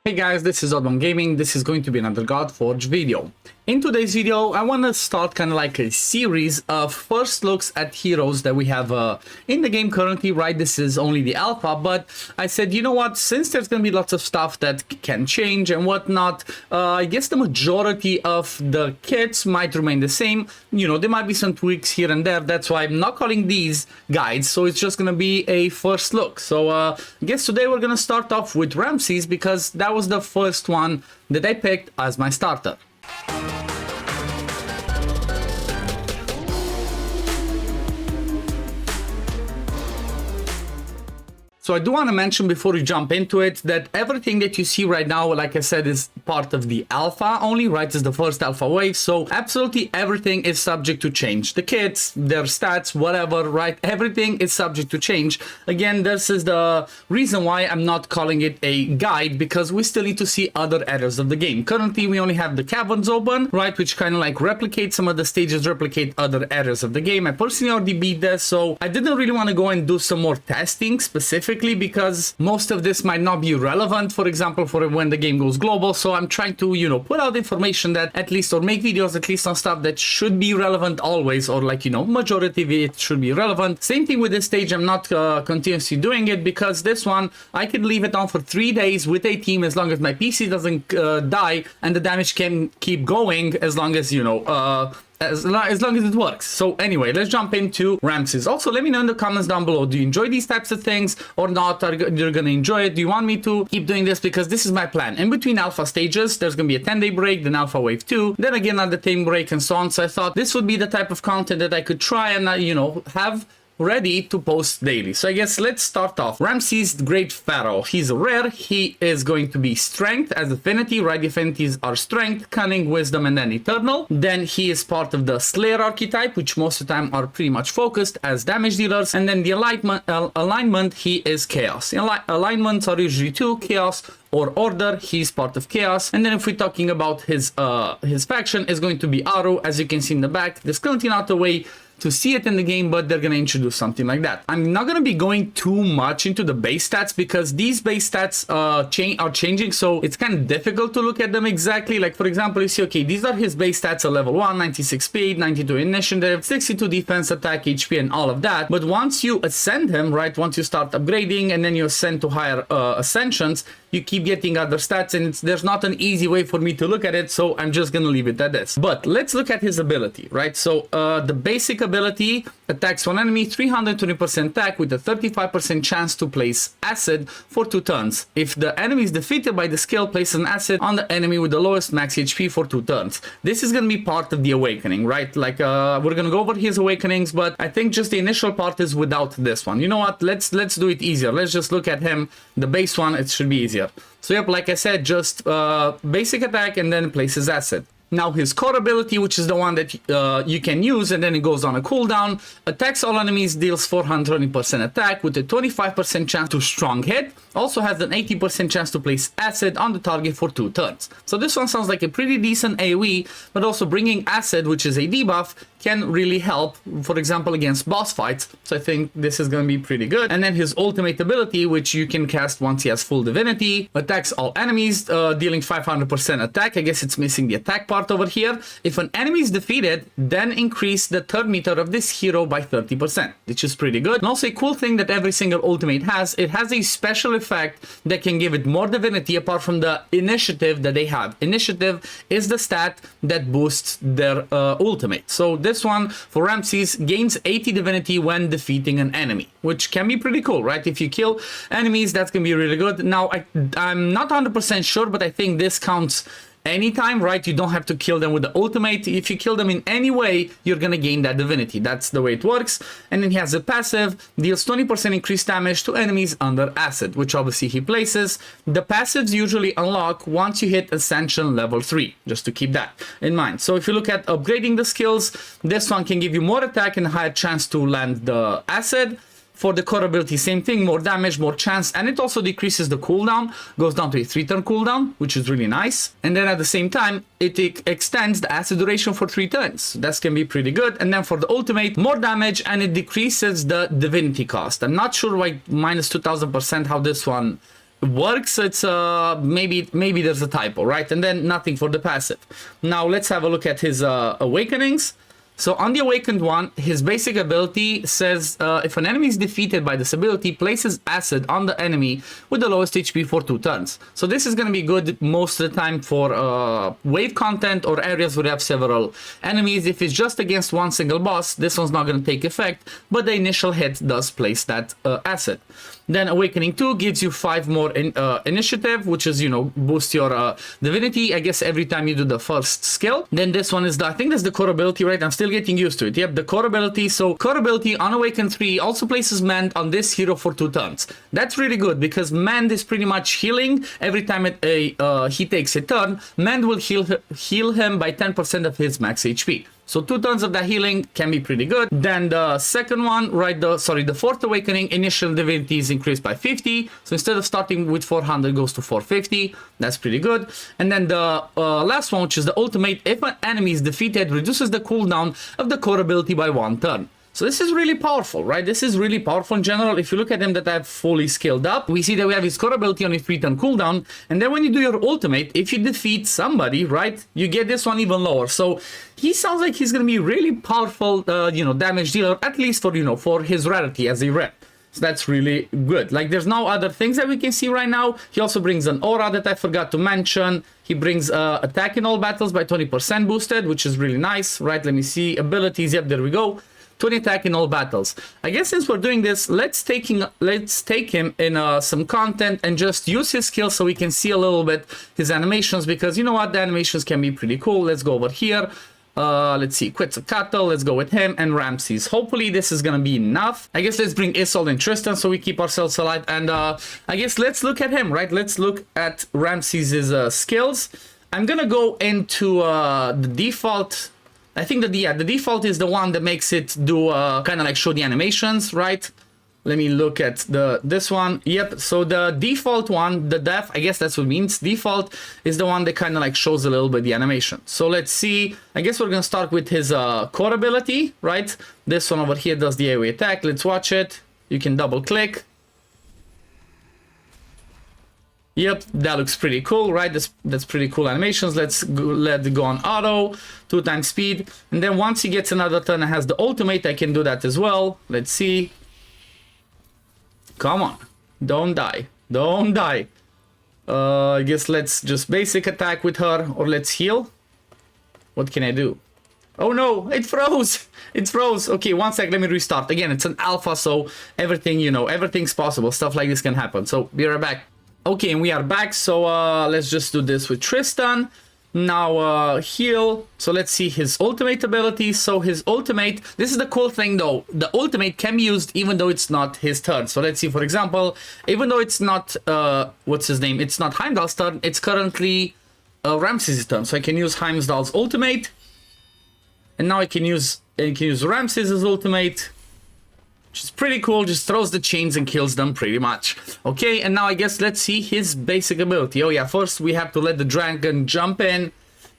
Hey guys, this is OddOneGaming. This is going to be another Godforge video. In today's video, I want to start kind of like a series of first looks at heroes that we have in the game currently, right? This is only the alpha, but I said, you know what, since there's going to be lots of stuff that can change and whatnot, I guess the majority of the kits might remain the same. You know, there might be some tweaks here and there. That's why I'm not calling these guides, so it's just going to be a first look. So I guess today we're going to start off with Ramses because that was the first one that I picked as my starter. So I do want to mention before we jump into it that everything that you see right now, like I said, is part of the alpha only, right? It's the first alpha wave. So absolutely everything is subject to change. The kits, their stats, whatever, right? Everything is subject to change. Again, this is the reason why I'm not calling it a guide, because we still need to see other areas of the game. Currently, we only have the caverns open, right? Which kind of like replicate some of the stages, replicate other areas of the game. I personally already beat this, so I didn't really want to go and do some more testing specifically, because most of this might not be relevant, for example, for when the game goes global. So I'm trying to, you know, put out information that at least, or make videos at least on stuff that should be relevant always, or like, you know, majority of it should be relevant. Same thing with this stage. I'm not continuously doing it because this one, I can leave it on for 3 days with a team as long as my PC doesn't die and the damage can keep going as long as, you know, as long as it works. So anyway, let's jump into Ramses. Also, let me know in the comments down below, do you enjoy these types of things or not? You're gonna enjoy it? Do you want me to keep doing this? Because this is my plan. In between alpha stages, there's gonna be a 10-day break, then alpha wave 2, then again another 10 break, and so on. So I thought this would be the type of content that I could try and you know, have ready to post daily. So I guess let's start off. Ramses, the Great Pharaoh. He's a rare. He is going to be strength as affinity, right? The affinities are strength, cunning, wisdom, and then eternal. Then he is part of the Slayer archetype, which most of the time are pretty much focused as damage dealers. And then the alignment, he is chaos. Alignments are usually 2, chaos or order. He's part of chaos. And then if we're talking about his faction, is going to be Aru, as you can see in the back. There's currently not a way to see it in the game, but they're going to introduce something like that. I'm not going to be going too much into the base stats because these base stats are changing, so it's kind of difficult to look at them exactly. Like, for example, you see, okay, these are his base stats at level 1, 96 speed, 92 initiative, 62 defense, attack, HP, and all of that. But once you ascend him, right, once you start upgrading and then you ascend to higher ascensions, you keep getting other stats, and there's not an easy way for me to look at it, so I'm just gonna leave it at this. But let's look at his ability, right? So the basic ability attacks one enemy, 320% attack with a 35% chance to place acid for 2 turns. If the enemy is defeated by the skill, place an acid on the enemy with the lowest max HP for 2 turns. This is gonna be part of the awakening, right? Like we're gonna go over his awakenings, but I think just the initial part is without this one. You know what? Let's do it easier. Let's just look at him. The base one, it should be easier. So yep, like I said, just basic attack and then places acid. Now his core ability, which is the one that you can use, and then it goes on a cooldown, attacks all enemies, deals 420% attack with a 25% chance to strong hit, also has an 80% chance to place acid on the target for 2 turns. So this one sounds like a pretty decent AoE, but also bringing acid, which is a debuff, can really help, for example, against boss fights. So I think this is going to be pretty good. And then his ultimate ability, which you can cast once he has full divinity, attacks all enemies, dealing 500% attack. I guess it's missing the attack part over here. If an enemy is defeated, then increase the turn meter of this hero by 30%, which is pretty good. And also a cool thing that every single ultimate has, it has a special effect that can give it more divinity apart from the initiative that they have. Initiative is the stat that boosts their ultimate. So this one for Ramses gains 80 divinity when defeating an enemy, which can be pretty cool, right? If you kill enemies, that's gonna be really good. Now I'm not 100% sure, but I think this counts anytime, right? You don't have to kill them with the ultimate. If you kill them in any way, you're gonna gain that divinity. That's the way it works. And then he has a passive, deals 20% increased damage to enemies under acid, which obviously he places. The passives usually unlock once you hit Ascension level 3, just to keep that in mind. So if you look at upgrading the skills, this one can give you more attack and a higher chance to land the acid. For the core ability, same thing, more damage, more chance, and it also decreases the cooldown, goes down to a 3-turn cooldown, which is really nice. And then at the same time, it extends the acid duration for 3 turns. That can be pretty good. And then for the ultimate, more damage, and it decreases the divinity cost. I'm not sure why minus 2000% how this one works, it's maybe there's a typo, right? And then nothing for the passive. Now let's have a look at his awakenings. So on the awakened one, his basic ability says if an enemy is defeated by this ability, places acid on the enemy with the lowest HP for 2 turns. So this is going to be good most of the time for wave content or areas where you have several enemies. If it's just against one single boss, this one's not going to take effect, but the initial hit does place that acid. Then Awakening 2 gives you 5 more initiative, which is, you know, boost your divinity, I guess, every time you do the first skill. Then this one is I think that's the core ability, right? I'm still getting used to it. Yep, the core ability. So core ability on Awaken 3 also places Mend on this hero for 2 turns. That's really good because Mend is pretty much healing. Every time he takes a turn, Mend will heal him by 10% of his max HP. So 2 turns of that healing can be pretty good. Then the second one, right, the fourth awakening, initial divinity is increased by 50. So instead of starting with 400, it goes to 450. That's pretty good. And then the last one, which is the ultimate, if an enemy is defeated, reduces the cooldown of the core ability by 1 turn. So this is really powerful, right? This is really powerful in general. If you look at him that I've fully scaled up, we see that we have his core ability on a 3-turn cooldown. And then when you do your ultimate, if you defeat somebody, right, you get this one even lower. So he sounds like he's going to be really powerful, you know, damage dealer, at least for, you know, for his rarity as a rep. So that's really good. Like, there's no other things that we can see right now. He also brings an aura that I forgot to mention. He brings attack in all battles by 20% boosted, which is really nice, right? Let me see. Abilities. Yep, there we go. 20 attack in all battles. I guess since we're doing this, let's take him in some content and just use his skills so we can see a little bit his animations, because you know what, the animations can be pretty cool. Let's go over here. Let's see, Quetzalcoatl, let's go with him, and Ramses. Hopefully this is gonna be enough. I guess let's bring Isolde and Tristan so we keep ourselves alive, and I guess let's look at him, right? Let's look at Ramses' skills. I'm gonna go into the default. I think that the default is the one that makes it do kind of like show the animations, right? Let me look at this one. Yep, so the default one, the def, I guess that's what it means. Default is the one that kind of like shows a little bit the animation. So let's see. I guess we're gonna start with his core ability, right? This one over here does the AoE attack. Let's watch it. You can double click. Yep, that looks pretty cool, right? That's pretty cool animations. Let it go on auto, 2 times speed. And then once he gets another turn and has the ultimate, I can do that as well. Let's see. Come on. Don't die. Don't die. I guess let's just basic attack with her, or let's heal. What can I do? Oh no, it froze. It froze. Okay, 1 sec, let me restart. Again, it's an alpha, so everything, you know, everything's possible. Stuff like this can happen. So be right back. Okay, and we are back, so let's just do this with Tristan. Now heal. So let's see his ultimate ability. So his ultimate, this is the cool thing though, the ultimate can be used even though it's not his turn. So let's see, for example, even though it's not what's his name, it's not Heimdall's turn, it's currently Ramses' turn. So I can use Heimdall's ultimate, and now I can use Ramses' ultimate, which is pretty cool. Just throws the chains and kills them pretty much. Okay, and now I guess let's see his basic ability. Oh yeah, first we have to let the dragon jump in.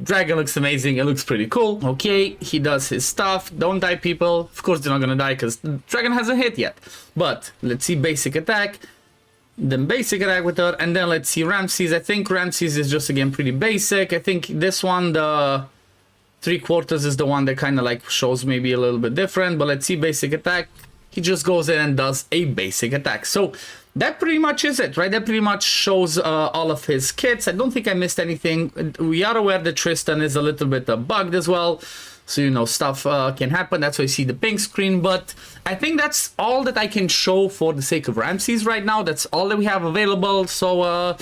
Dragon looks amazing. It looks pretty cool. Okay, he does his stuff. Don't die, people. Of course they're not gonna die because the dragon hasn't hit yet. But let's see basic attack. Then basic attack with her. And then let's see Ramses. I think Ramses is just, again, pretty basic. I think this one, the 3/4 is the one that kind of like shows maybe a little bit different. But let's see basic attack. He just goes in and does a basic attack. So that pretty much is it, right? That pretty much shows all of his kits. I don't think I missed anything. We are aware that Tristan is a little bit bugged as well. So, you know, stuff can happen. That's why you see the pink screen. But I think that's all that I can show for the sake of Ramses right now. That's all that we have available. So,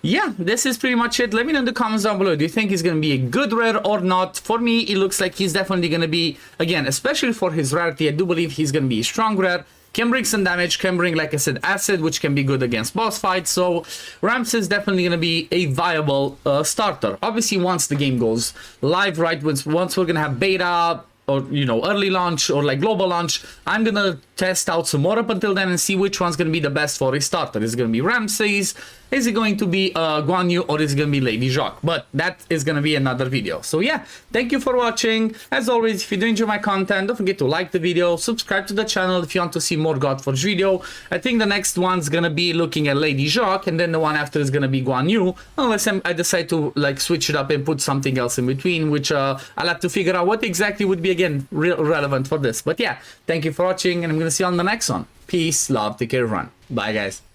yeah, this is pretty much it. Let me know in the comments down below. Do you think he's going to be a good rare or not? For me, it looks like he's definitely going to be, again, especially for his rarity, I do believe he's going to be a strong rare. Can bring some damage, can bring, like I said, acid, which can be good against boss fights. So Ramses is definitely going to be a viable starter. Obviously, once the game goes live, right, once we're going to have beta, or, you know, early launch or like global launch, I'm gonna test out some more up until then and see which one's gonna be the best for a starter. Is it gonna be Ramses? Is it going to be Guan Yu or is it going to be Lady Jacques? But that is going to be another video. So yeah, thank you for watching. As always, if you do enjoy my content, don't forget to like the video, subscribe to the channel if you want to see more Godforge video. I think the next one's going to be looking at Lady Jacques, and then the one after is going to be Guan Yu, unless I decide to like switch it up and put something else in between, which I'll have to figure out what exactly would be again relevant for this. But yeah, thank you for watching, and I'm going to see you on the next one. Peace, love, take care, run. Bye guys.